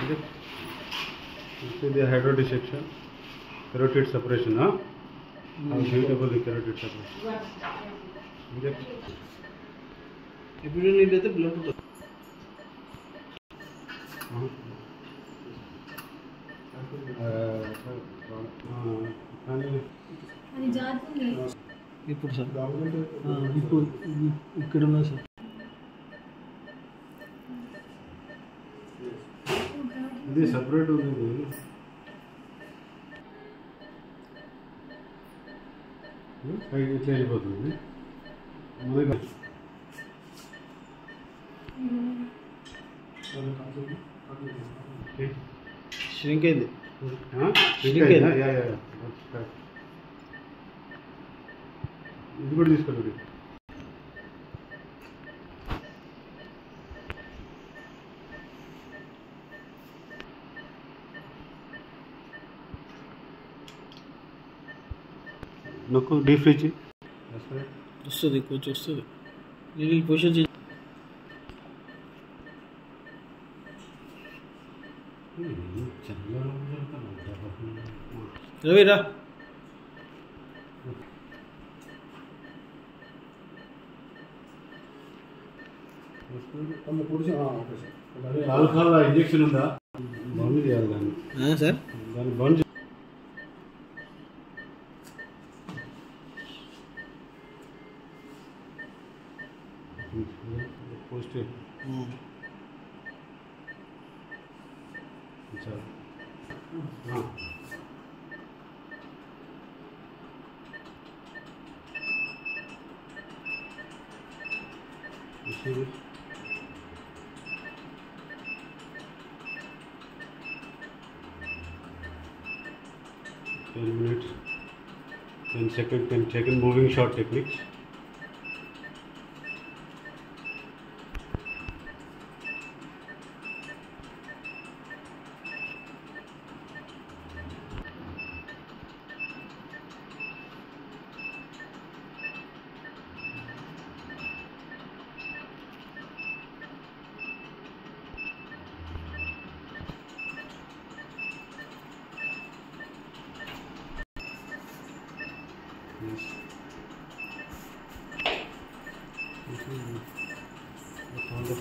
Okay. You see the hydro dissection, carotid separation, huh? How beautiful the carotid separation. Okay. If you don't need it, blood to అది జాతుంది ఇప్పుడు sir ఇప్పుడు ఇక్కడ ఉన్నా sir ఇది separate ఉంది ఇట్లా వెళ్ళిపోతుంది shrink అయింది ఇది కూడా తీసుకోండి నాకు డీప్ ఫ్రిడ్జ్ వస్తుంది కొంచెం వస్తుంది నీళ్ళు పొజిషన్ చేసి రవిరా ఆల్కహాల్ ఇంజెక్షన్ ఉందా బంద్ చేయాలి దాన్ని సార్ దాన్ని బంద్ పోస్ట్ minutes, 10 seconds, 10 second moving shot techniques.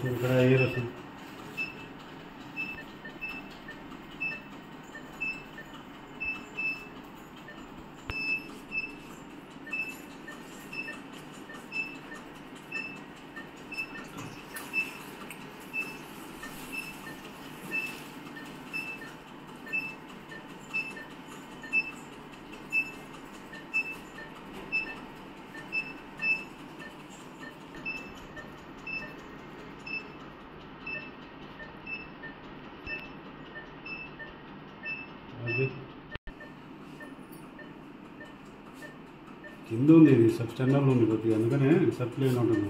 ఇక్కడ ఎయిర్ వస్తుంది కింద ఉంది ఇది సబ్ స్టాండర్డ్లో ఉంది కొద్దిగా అందుకనే సప్లైలో ఉంటుంది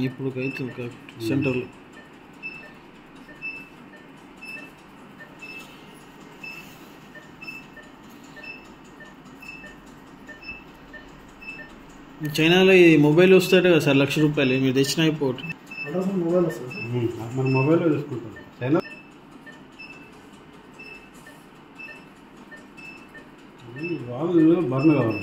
ఇప్పుడు అవుతుంది కరెక్ట్ సెంటర్లో చైనాలో ఈ మొబైల్ వస్తాడు కదా సార్ ₹1,00,000 మీరు తెచ్చిన అయిపోవట్ మొబైల్ వస్తుంది మన మొబైల్లో చూసుకుంటాం చైనా వాళ్ళు బర్న్ కావాలి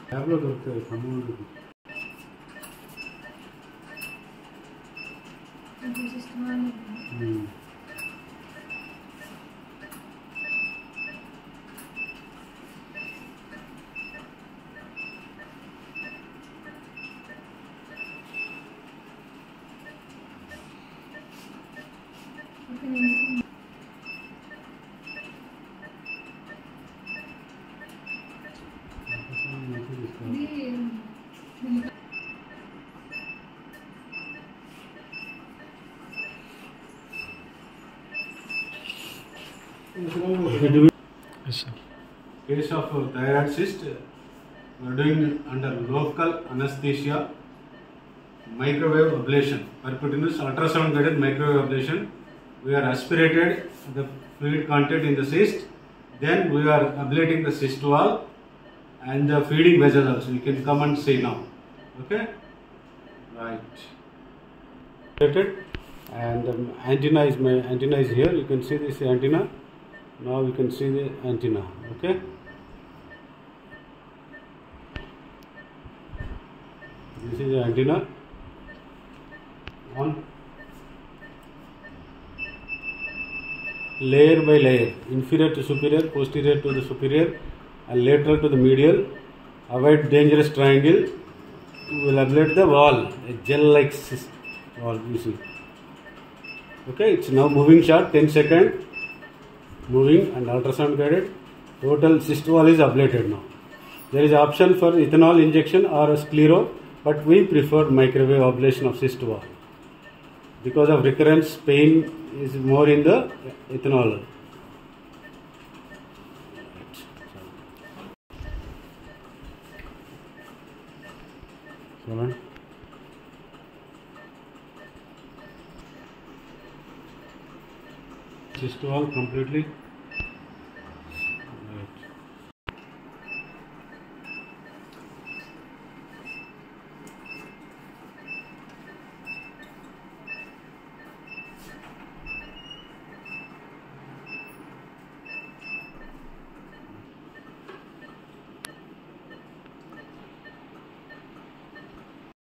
ట్యాబ్లో దొరుకుతాయి ఖమ్మంలో Yes, sir. case of thyroid cyst, we are doing under local anesthesia, microwave ablation, percutaneous ultrasound guided microwave ablation. We are aspirated the fluid content in the cyst, then we are ablating the cyst wall and the feeding vessel also. You can come and see now. Okay? Right. And the antenna is here. You can see this antenna. Now you can see the antenna. Okay? This is the antenna. On. Layer by layer, inferior to superior, posterior to the superior, and lateral to the medial. Avoid dangerous triangle. We will ablate the wall, a gel-like wall. You see. Okay, it's now moving short, 10 seconds. Moving and ultrasound guided. Total cyst wall is ablated now. There is option for ethanol injection or a sclero, but we prefer microwave ablation of cyst wall. Because of recurrence, pain is more in the ethanol. Cyst wall completely